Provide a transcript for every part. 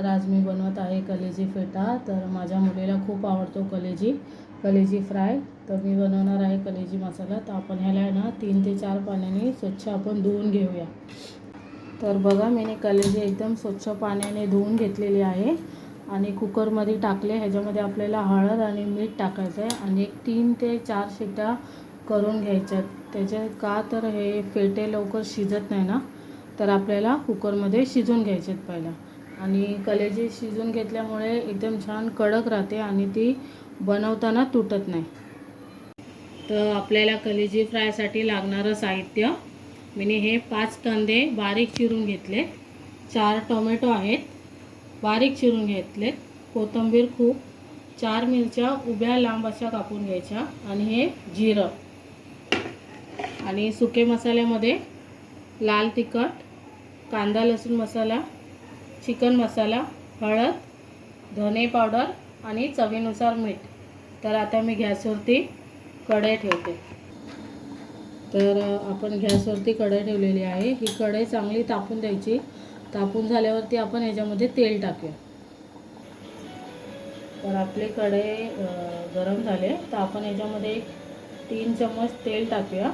तर आज मी बनवत आहे कलेजी फेटा। तर माझ्या मुलीला खूप आवडतो कलेजी फ्राय। तर मी बनवणार आहे कलेजी मसाला। तर आपण ह्याला ना 3 ते 4 पाण्याने स्वच्छ आपण धुवून घेऊया। तर बघा मी कलेजी एकदम स्वच्छ पाण्याने धुवून घेतलेली आहे आणि कुकरमध्ये टाकले। ह्याच्यामध्ये आपल्याला हळद आणि मीठ टाकायचं आहे आणि 3 ते 4 शिट्ट्या करून घ्यायच्या। त्याचे का तर हे फेटे लवकर शिजत नाही ना, तर आपल्याला कुकरमध्ये शिजून घ्यायचे पहिला। आणि कलेजी शिजून घेतल्यामुळे एकदम छान कडक राहते आणि ती बनवताना तुटत नाही। तर आपल्याला कलेजी फ्रायसाठी लागणारं साहित्य मी हे 5 कांदे बारीक चिरून घेतले, 4 टोमॅटो आहेत बारीक चिरून घेतले, कोथिंबीर खूप, 4 मिरच्या उभ्या लांब अशा कापून घ्यायच्या आणि हे जिरं आणि सुके मसाल्यामध्ये लाल तिखट, कांदा लसूण मसाला, चिकन मसाला, हळद, धने पावडर आणि चवीनुसार मीठ। तर आता मी गॅसवरती कढई ठेवते। तर आपण गॅसवरती कढई ठेवलेली आहे। ही कढई चांगली तापून द्यायची। तापून झाल्यावरती आपण ह्याच्यामध्ये तेल टाकूया। तर आपली कढई गरम झाले तर आपण ह्याच्यामध्ये 3 चम्मच तेल टाकूया।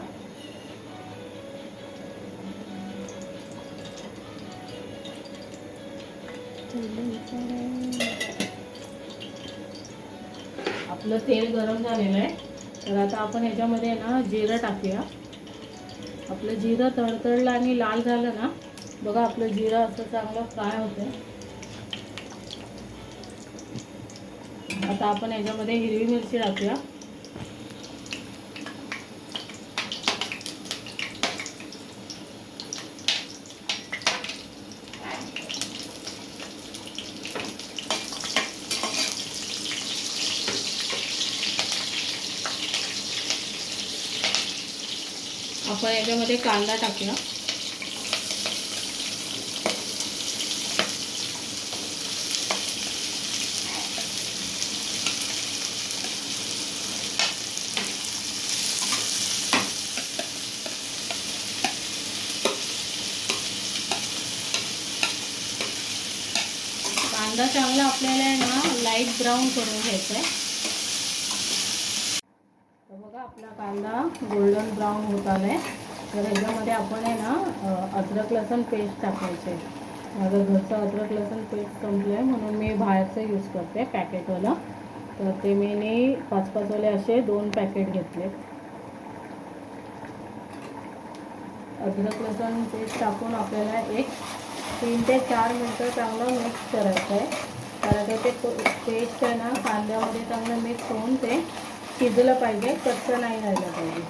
आपलं तेल गरम झालेलं आहे। तर आता आपण ह्याच्यामध्ये ना जिरं टाकूया। आपलं जिरं तडतडलं आणि लाल झालं ना, बघा आपलं जिरं असं चांगलं फ्राय होतं। आता आपण ह्याच्यामध्ये हिरवी मिरची टाकूया। आपण याच्यामध्ये कांदा टाकूया। कांदा चांगला आपल्याला ना लाईट ब्राऊन करून घ्यायचा आहे। तर बघा आपला कांदा गोल्डन ब्राऊन होत आलाय। तर ह्याच्यामध्ये आपण आहे ना अद्रक लसूण पेस्ट टाकायचे। माझं घरचं अद्रक लसूण पेस्ट संपलं आहे म्हणून मी बाहेरचं यूज करते पॅकेटवाला। तर ते मी 5-5 वाले असे 2 पॅकेट घेतले। अद्रक लसूण पेस्ट टाकून आपल्याला 3 ते 4 मिनटं चांगलं मिक्स करायचं आहे। कारण ते पेस्ट आहे ना कांद्यामध्ये चांगलं मिक्स होऊन ते शिजलं पाहिजे, कच्चं नाही राहिलं पाहिजे।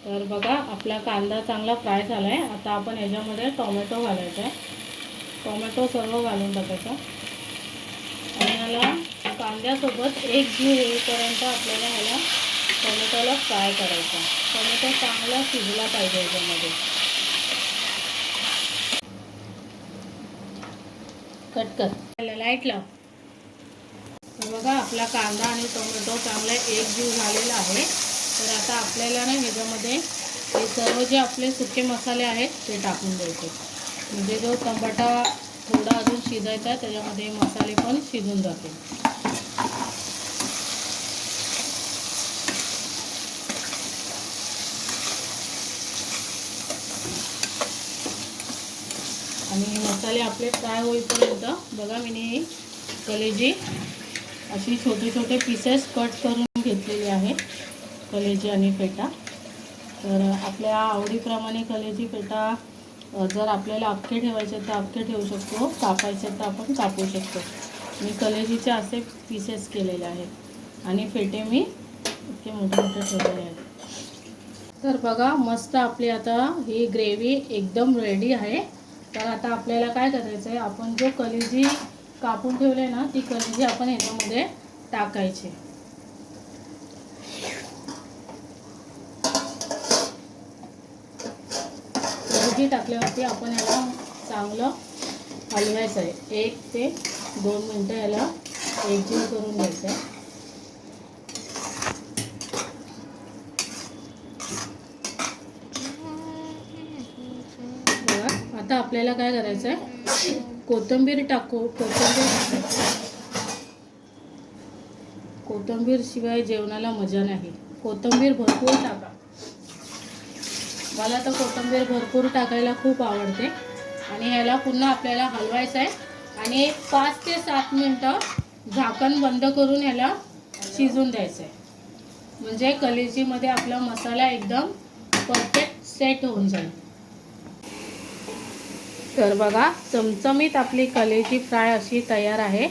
तर बघा आपला कांदा चांगला फ्राय झाला आहे। आता आपण ह्याच्यामध्ये टोमॅटो घालायचा आहे। टोमॅटो सर्व घालून टाकायचा आणि ह्याला कांद्यासोबत एक जीव होईपर्यंत आपल्याला ह्याला टोमॅटोला फ्राय करायचा। टोमॅटो चांगला शिजला पाहिजे ह्याच्यामध्ये। कट कर, लाईट लाव। तर बघा आपला कांदा आणि टोमॅटो चांगला एक जीव झालेला आहे। तर आता आपल्याला ना ह्याच्यामध्ये हे सर्व जे आपले सुके मसाले आहेत ते टाकून द्यायचे। म्हणजे जो टमाटा थोडा अजून शिजायचा त्याच्यामध्ये मसाले पण शिजून जातील। आणि मसाले आपले फ्राय होईपर्यंत बघा मी कलेजी अशी छोटे छोटे पीसेस कट करून घेतलेली आहे कलेजी आणि फेटा। तर आपल्या आवडीप्रमाणे कलेजी फेटा जर आपल्याला अख्खे ठेवायचे तर अख्खे ठेवू शकतो, कापायचे तर आपण कापू शकतो। मी कलेजीचे असे पीसेस केलेले आहेत आणि फेटे मी इतके मोठे मोठे ठेवलेले आहेत। तर बघा मस्त आपली आता ही ग्रेव्ही एकदम रेडी आहे। तर आता आपल्याला काय करायचं आहे, आपण जो कलेजी कापून ठेवले ना ती कलेजी आपण ह्याच्यामध्ये टाकायची। कलेजी टाकल्यावरती आपण याला चांगलं हलवायचं आहे। 1 ते 2 मिनटं याला एकजीव करून घ्यायचं आहे। आता आपल्याला काय करायचं आहे, कोथिंबीर टाकू. कोथिंबीर शिवाय जेवणाला मजा नाही. कोथिंबीर भरपूर टाका. मला तर कोथिंबीर भरपूर टाकायला खूप आवडते. आणि ह्याला पुन्हा आपल्याला हलवायचं आहे आणि 5 ते 7 मिनटं झाकण बंद करून ह्याला शिजून द्यायचं आहे. म्हणजे कलेजीमध्ये आपला मसाला एकदम परफेक्ट सेट होऊन जाईल. तर बघा, चमचमीत आपली कलेजी फ्राय अशी तयार आहे.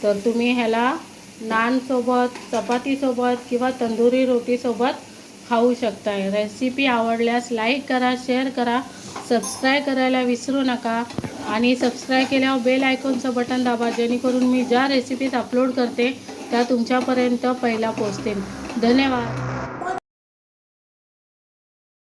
तर तुम्ही ह्याला नानसोबत, चपातीसोबत किंवा तंदुरी रोटीसोबत खाऊ शकताय. रेसिपी आवडल्यास लाईक करा, शेअर करा, सबस्क्राईब करायला विसरू नका. आणि सबस्क्राईब केल्यावर बेल आयकॉनचं बटन दाबा, जेणेकरून मी ज्या रेसिपीज अपलोड करते त्या तुमच्यापर्यंत पहिला पोहोचतील. धन्यवाद.